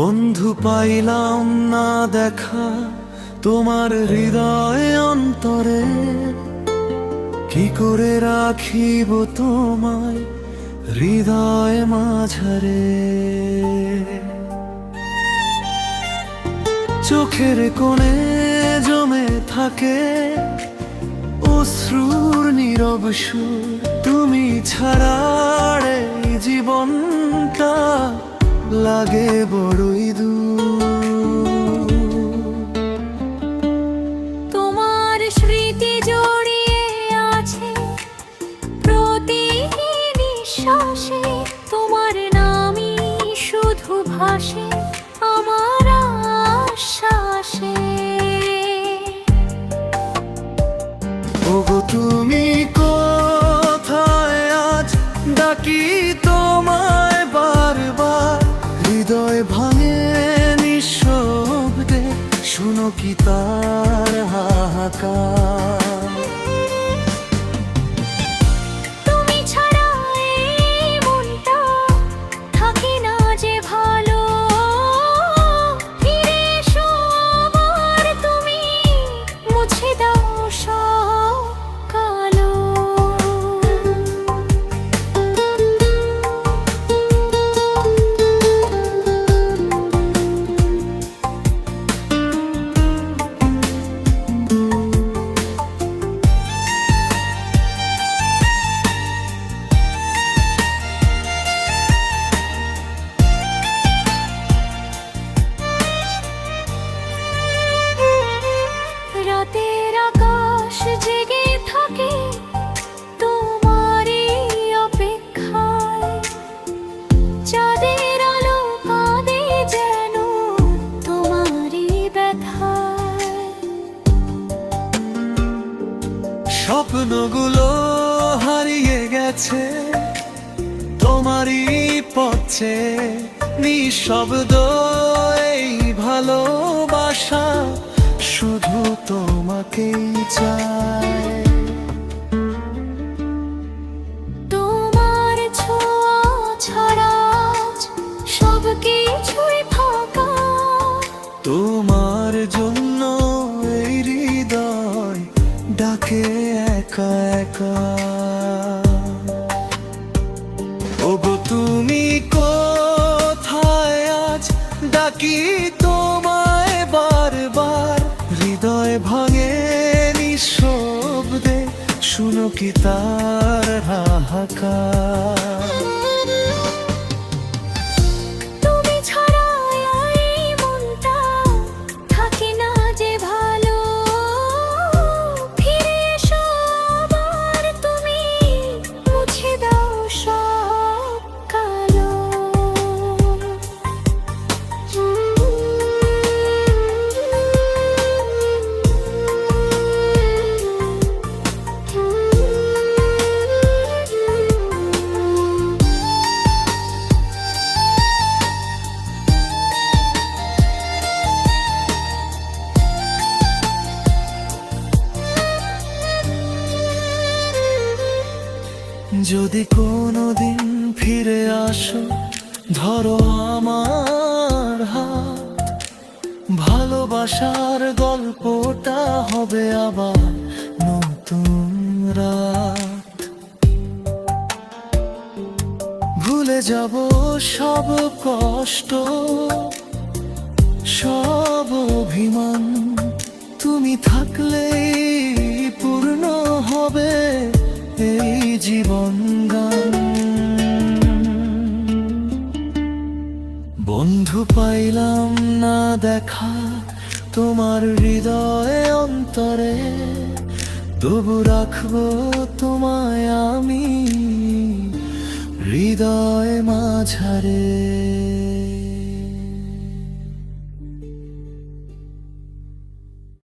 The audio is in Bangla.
বন্ধু পাইলাম না দেখা তোমার হৃদয় অন্তরে, কি করে রাখিব তোমায় হৃদয় মাঝারে। চোখের কোণে জমে থাকে অশ্রুর নীরব সুর, তুমি ছাড়া এই জীবনটা লাগে বড়ই দূর। তোমার স্মৃতি জড়িয়ে আছে প্রতি নিঃশ্বাসে, তোমার নামই শুধু ভাসে আমার আশ্বাসে। ওগো তুমি কোথায় আজ, ডাকি তোমায় বারবার, হৃদয় ভাঙে নিঃশব্দে, শুনো কি তার হাহাকার। তুমি ছাড়া এই মনটা থাকে না যে ভালো, ফিরে এসো আবার তুমি, মুছে দাও সব কালো। রাতের আকাশ জেগে থাকে তোমারই অপেক্ষায়, চাঁদের আলো কাঁদে যেন তোমারই ব্যথায়। স্বপ্নগুলো হারিয়ে গেছে তোমারই পথে, নিঃশব্দ এই ভালোবাসা শুধু তোমাকেই চায়। তোমার ছোঁয়া ছাড়া সব কিছুই ফাঁকা, তোমার জন্য এই হৃদয় ডাকে একা একা। ওগো তুমি কোথায় আজ, ডাকি তোমায় বারবার, হৃদয় ভাঙে নিঃশব্দে, শুনো কি তার হাহাকার। তুমি ছাড়া এই মনটা থাকে না যে ভালো, ফিরে এসো আবার তুমি, মুছে দাও সব কালো। যদি কোনোদিন ফিরে আসো, ধরো আমার হাত, ভালোবাসার গল্পটা হবে আবার নতুন রাত। ভুলে যাব সব কষ্ট, সব অভিমান, তুমি থাকলেই পূর্ণ হবে এই জীবন গান। বন্ধু পাইলাম না দেখা তোমার হৃদয় অন্তরে, তবু রাখবো তোমায় আমি হৃদয় মাঝারে।